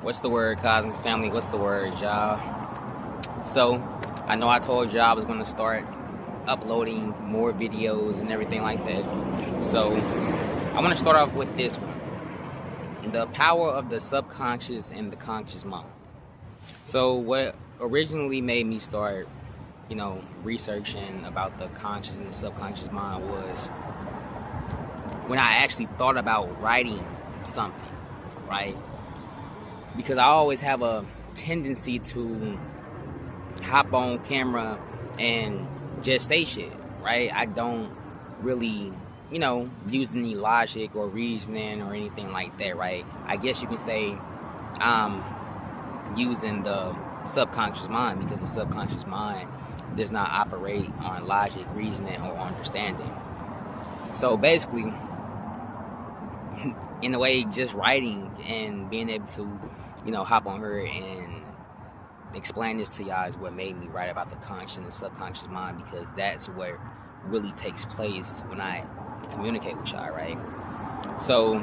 What's the word, Cosmos family? What's the word, y'all? So, I know I told y'all I was going to start uploading more videos and everything like that. So, I want to start off with this one. The power of the subconscious and the conscious mind. So, what originally made me start, researching about the conscious and the subconscious mind was when I actually thought about writing something, right? Because I always have a tendency to hop on camera and just say shit, right? I don't really, use any logic or reasoning or anything like that, right? I guess you can say I'm using the subconscious mind because the subconscious mind does not operate on logic, reasoning, or understanding. So basically, in a way, just writing and being able to, hop on here and explain this to y'all is what made me write about the conscious and the subconscious mind, because that's what really takes place when I communicate with y'all, right? So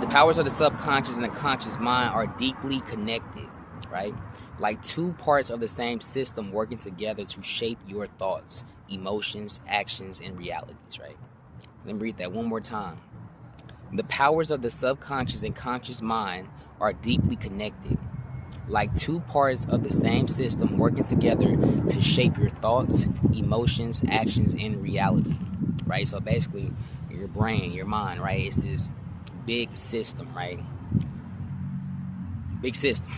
the powers of the subconscious and the conscious mind are deeply connected, right? Like two parts of the same system working together to shape your thoughts, emotions, actions, and realities, right? Let me read that one more time. The powers of the subconscious and conscious mind are deeply connected, like two parts of the same system working together to shape your thoughts, emotions, actions, and reality, right? So basically, your brain, your mind, right? It's this big system, right? Big system.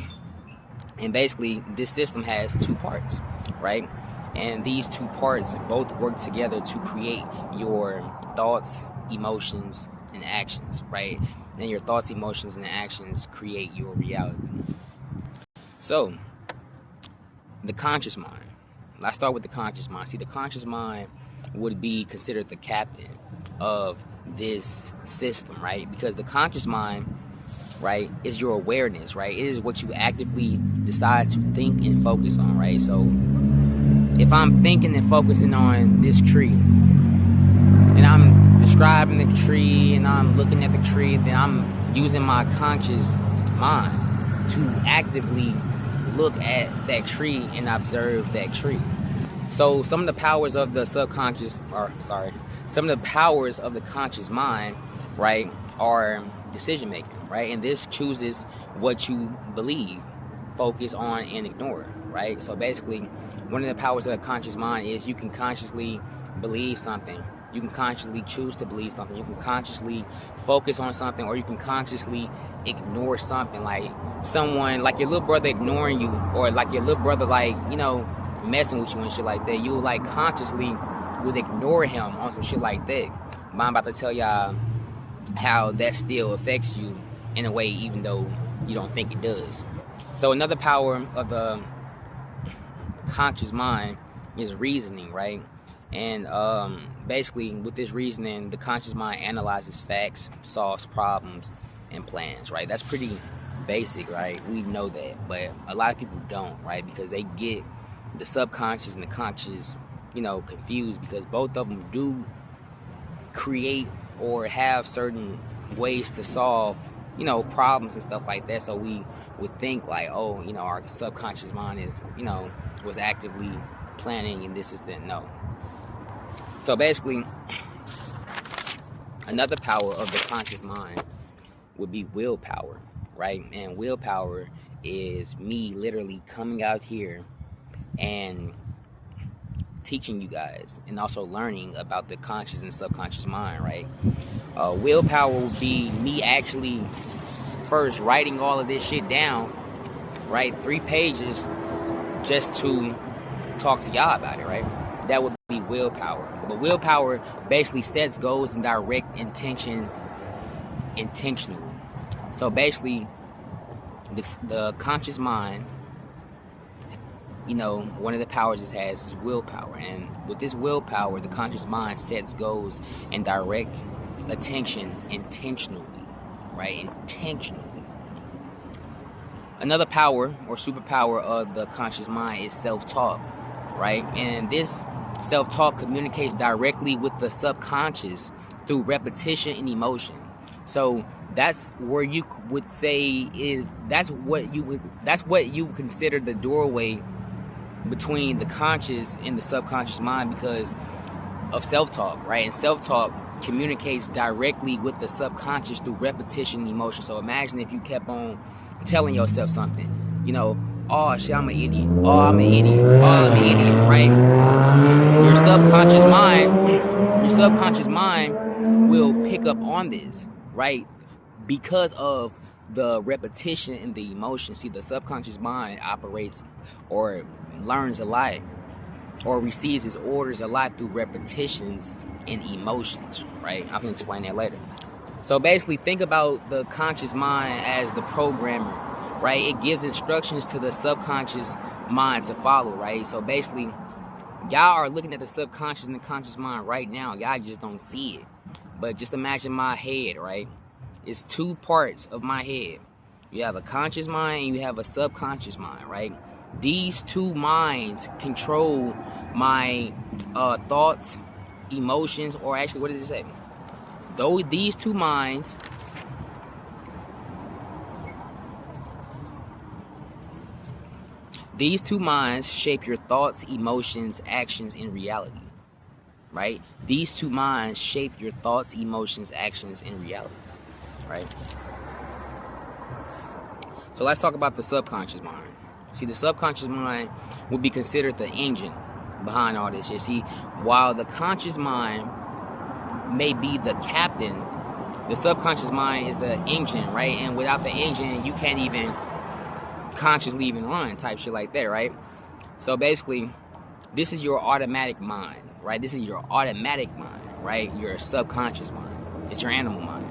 And basically, this system has two parts, right? And these two parts both work together to create your thoughts, emotions, and actions, right? And your thoughts, emotions, and actions create your reality. So, the conscious mind. Let's start with the conscious mind. See, the conscious mind would be considered the captain of this system, right? Because the conscious mind, right, is your awareness, right? It is what you actively decide to think and focus on, right? So, if I'm thinking and focusing on this tree, and I'm describing the tree, and I'm looking at the tree, then I'm using my conscious mind to actively look at that tree and observe that tree. So some of the powers of the some of the powers of the conscious mind, right, are decision making, right? And this chooses what you believe, focus on, and ignore, right? So basically, one of the powers of the conscious mind is you can consciously believe something. You can consciously choose to believe something. You can consciously focus on something, or you can consciously ignore something, like someone, like your little brother ignoring you, or like your little brother, messing with you and shit like that. You consciously would ignore him on some shit like that. But I'm about to tell y'all how that still affects you in a way, even though you don't think it does. So another power of the conscious mind is reasoning, right? And basically, with this reasoning, the conscious mind analyzes facts, solves problems, and plans, right? That's pretty basic, right? We know that, but a lot of people don't, right? Because they get the subconscious and the conscious, confused, because both of them do create or have certain ways to solve, problems and stuff like that. So we would think like, oh, our subconscious mind is, was actively planning and this is that. No. So basically, another power of the conscious mind would be willpower, right? And willpower is me literally coming out here and teaching you guys and also learning about the conscious and subconscious mind, right? Willpower would be me actually first writing all of this shit down, right? 3 pages just to talk to y'all about it, right? That would be willpower. But willpower basically sets goals and direct intention intentionally. So basically, the conscious mind, one of the powers it has is willpower. And with this willpower, the conscious mind sets goals and directs attention intentionally, right? Intentionally. Another power or superpower of the conscious mind is self-talk, right? And this self-talk communicates directly with the subconscious through repetition and emotion. So that's where you would say is that's what you consider the doorway between the conscious and the subconscious mind, because of self-talk, right? And self-talk communicates directly with the subconscious through repetition and emotion. So imagine if you kept on telling yourself something, oh shit, I'm an idiot. Oh, I'm an idiot. Oh, I'm an idiot, right? Your subconscious mind will pick up on this, right? Because of the repetition and the emotion. See, the subconscious mind operates or learns a lot or receives its orders a lot through repetitions and emotions, right? I can explain that later. So basically, think about the conscious mind as the programmer, right? It gives instructions to the subconscious mind to follow, right? So basically, y'all are looking at the subconscious and the conscious mind right now. Y'all just don't see it. But just imagine my head, right? It's two parts of my head. You have a conscious mind and you have a subconscious mind, right? These two minds control my thoughts, emotions, or actually, what does it say? Though these two minds shape your thoughts, emotions, actions, and reality, right? These two minds shape your thoughts, emotions, actions, and reality, right? So let's talk about the subconscious mind. See, the subconscious mind would be considered the engine behind all this. You see, while the conscious mind may be the captain, the subconscious mind is the engine, right? And without the engine, you can't even consciously even run, type shit like that, right? So basically, this is your automatic mind, right? This is your automatic mind, right? Your subconscious mind. It's your animal mind.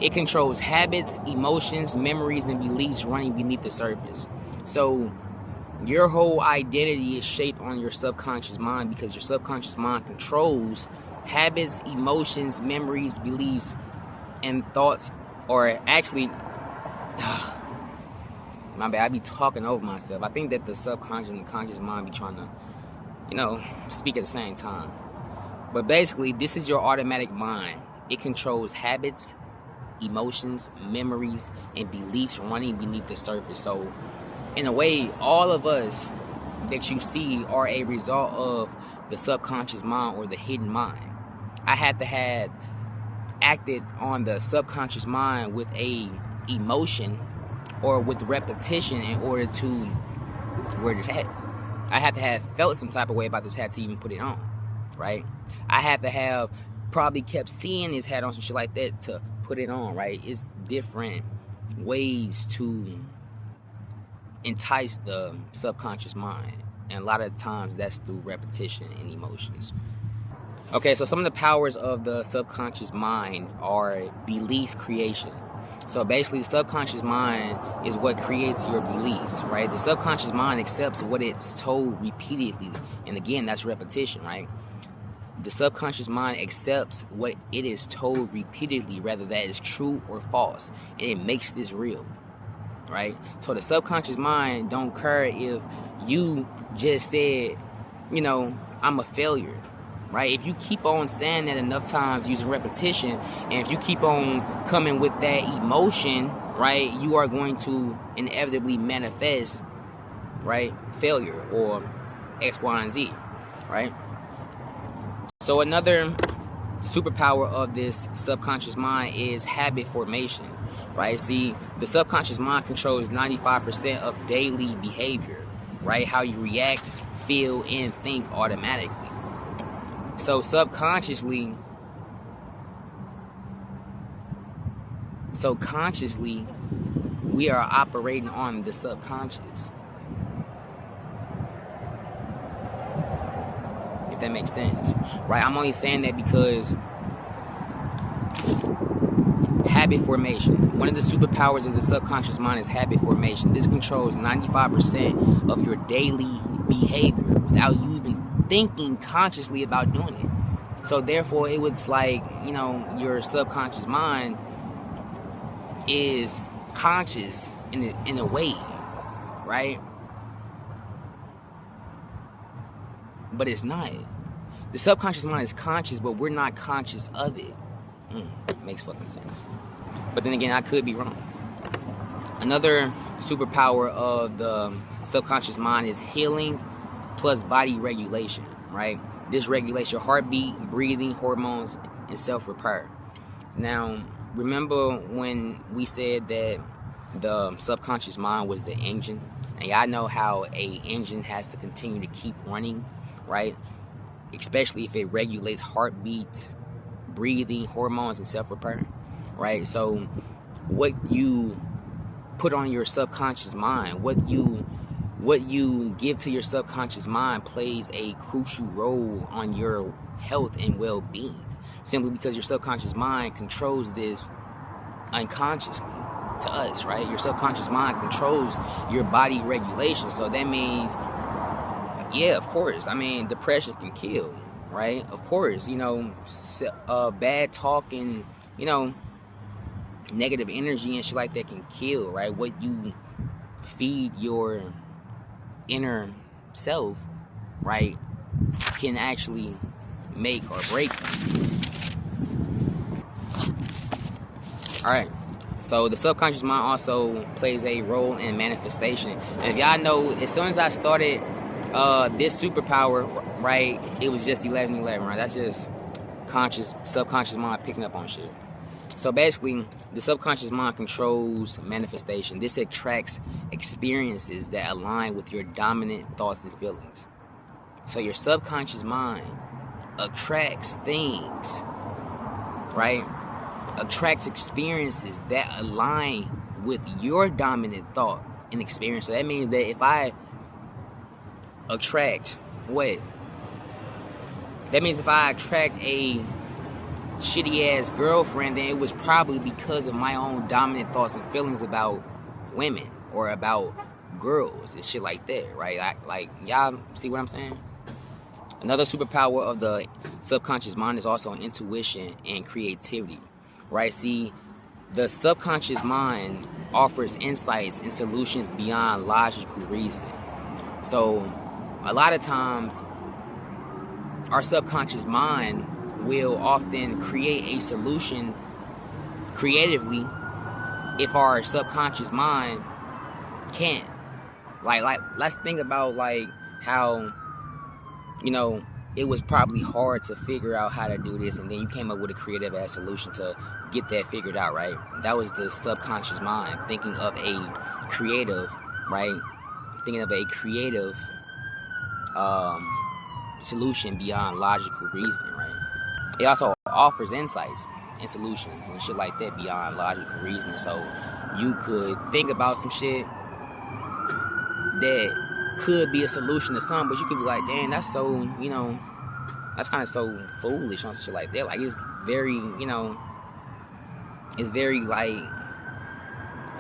It controls habits, emotions, memories, and beliefs running beneath the surface. So your whole identity is shaped on your subconscious mind, because your subconscious mind controls habits, emotions, memories, beliefs, and thoughts. Or actually, my bad, I be talking over myself. I think that the subconscious and the conscious mind be trying to, speak at the same time. But basically, this is your automatic mind. It controls habits, emotions, memories, and beliefs running beneath the surface. So in a way, all of us that you see are a result of the subconscious mind or the hidden mind. I had to have acted on the subconscious mind with a emotion or with repetition in order to wear this hat. I had to have felt some type of way about this hat to even put it on, right? I had to have probably kept seeing this hat on, some shit like that, to put it on, right? It's different ways to entice the subconscious mind, and a lot of times that's through repetition and emotions. Okay, so some of the powers of the subconscious mind are belief creation. So basically, the subconscious mind is what creates your beliefs, right? The subconscious mind accepts what it's told repeatedly, and again, that's repetition, right? The subconscious mind accepts what it is told repeatedly, whether that is true or false, and it makes this real, right? So the subconscious mind don't care if you just said, I'm a failure, right? If you keep on saying that enough times using repetition, and if you keep on coming with that emotion, right, you are going to inevitably manifest, right, failure or X, Y, and Z, right? So another superpower of this subconscious mind is habit formation, right? See, the subconscious mind controls 95% of daily behavior, right? How you react, feel, and think automatically. So consciously, we are operating on the subconscious. If that makes sense, right? I'm only saying that because habit formation. One of the superpowers of the subconscious mind is habit formation. This controls 95% of your daily behavior without you even thinking consciously about doing it. So therefore, it was like, your subconscious mind is conscious in a way, right? But it's not. The subconscious mind is conscious, but we're not conscious of it. Makes fucking sense. But then again, I could be wrong. Another superpower of the subconscious mind is healing plus body regulation, right? This regulates your heartbeat, breathing, hormones, and self-repair. Now, remember when we said that the subconscious mind was the engine? And y'all know how a engine has to continue to keep running, right? Especially if it regulates heartbeat, breathing, hormones, and self-repair, right? So what you put on your subconscious mind, what you give to your subconscious mind plays a crucial role on your health and well-being, simply because your subconscious mind controls this unconsciously to us, right? Your subconscious mind controls your body regulation. So that means, yeah, of course, I mean, depression can kill, right? Of course, bad talk and, negative energy and shit like that can kill, right? What you feed your inner self, right, can actually make or break you. All right. So the subconscious mind also plays a role in manifestation. And if y'all know, as soon as I started this superpower, right, it was just 11:11, right? That's just subconscious mind picking up on shit. So basically, the subconscious mind controls manifestation. This attracts experiences that align with your dominant thoughts and feelings. So your subconscious mind attracts things, right? Attracts experiences that align with your dominant thought and experience. So that means that if I attract what? That means if I attract a shitty ass girlfriend, then it was probably because of my own dominant thoughts and feelings about women or about girls and shit like that, right? Like y'all see what I'm saying? Another superpower of the subconscious mind is also intuition and creativity, right? See, the subconscious mind offers insights and solutions beyond logical reasoning. So a lot of times our subconscious mind will often create a solution creatively if our subconscious mind can't. Like let's think about like how, it was probably hard to figure out how to do this, and then you came up with a creative ass solution to get that figured out, right? That was the subconscious mind thinking of a creative, right? Thinking of a creative solution beyond logical reasoning, right? It also offers insights and solutions and shit like that beyond logical reasoning. So you could think about some shit that could be a solution to something, but you could be like, damn, that's so, that's kind of so foolish on shit like that. Like, it's very, it's very, like,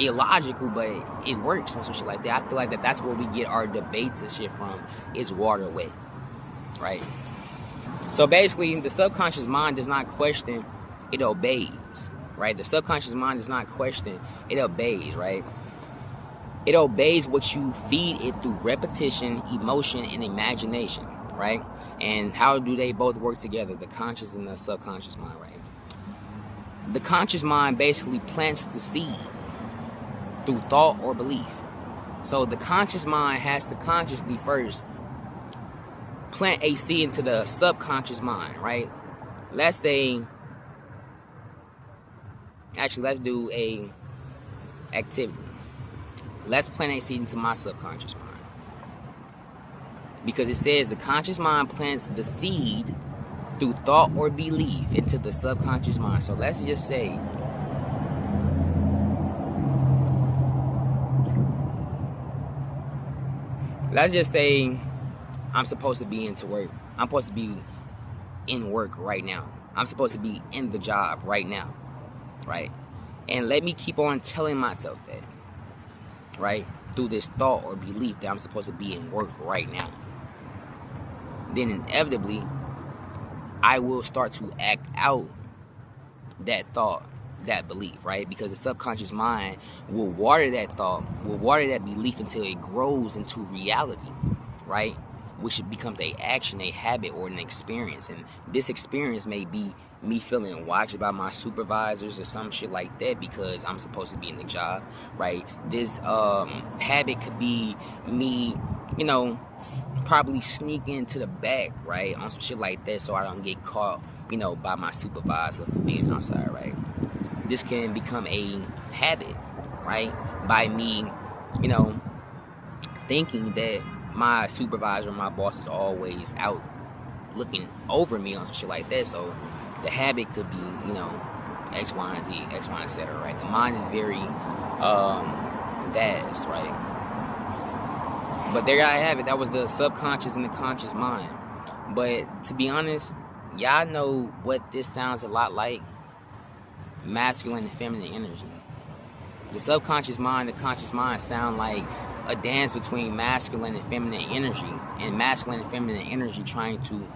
illogical, but it works on some shit like that. I feel like that's where we get our debates and shit from, is water wet, right? So basically, the subconscious mind does not question, it obeys, right? The subconscious mind does not question, it obeys, right? It obeys what you feed it through repetition, emotion, and imagination, right? And how do they both work together, the conscious and the subconscious mind, right? The conscious mind basically plants the seed through thought or belief. So the conscious mind has to consciously first plant a seed into the subconscious mind, right? Let's say, actually, let's do a activity. Let's plant a seed into my subconscious mind. Because it says the conscious mind plants the seed through thought or belief into the subconscious mind. So let's just say, I'm supposed to be into work. I'm supposed to be in work right now. I'm supposed to be in the job right now, right? And let me keep on telling myself that, right? Through this thought or belief that I'm supposed to be in work right now. Then inevitably, I will start to act out that thought, that belief, right? Because the subconscious mind will water that thought, will water that belief until it grows into reality, right? Which becomes a action, a habit, or an experience. And this experience may be me feeling watched by my supervisors or some shit like that because I'm supposed to be in the job, right? This habit could be me, you know, probably sneaking to the back, right, on some shit like that so I don't get caught, you know, by my supervisor for being outside, right? This can become a habit, right, by me, you know, thinking that my supervisor, my boss is always out looking over me on some shit like that. So the habit could be, you know, X, Y, and Z, X, Y, etc. Right? The mind is very vast, right? But there I have it. That was the subconscious and the conscious mind. But to be honest, y'all know what this sounds a lot like: masculine and feminine energy. The subconscious mind, the conscious mind sound like a dance between masculine and feminine energy, and masculine and feminine energy trying to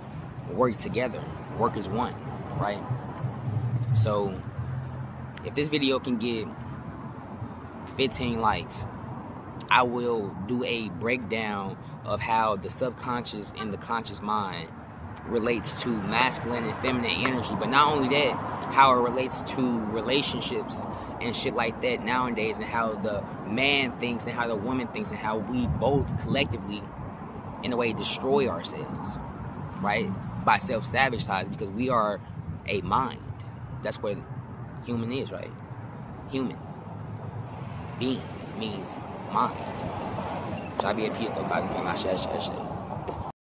work together, work as one, right? So if this video can get 15 likes, I will do a breakdown of how the subconscious and the conscious mind relates to masculine and feminine energy, but not only that, how it relates to relationships and shit like that nowadays, and how the man thinks and how the woman thinks, and how we both collectively in a way destroy ourselves, right, by self-sabotage, because we are a mind. That's what human is, right? Human being means mind. So I be at peace though, guys.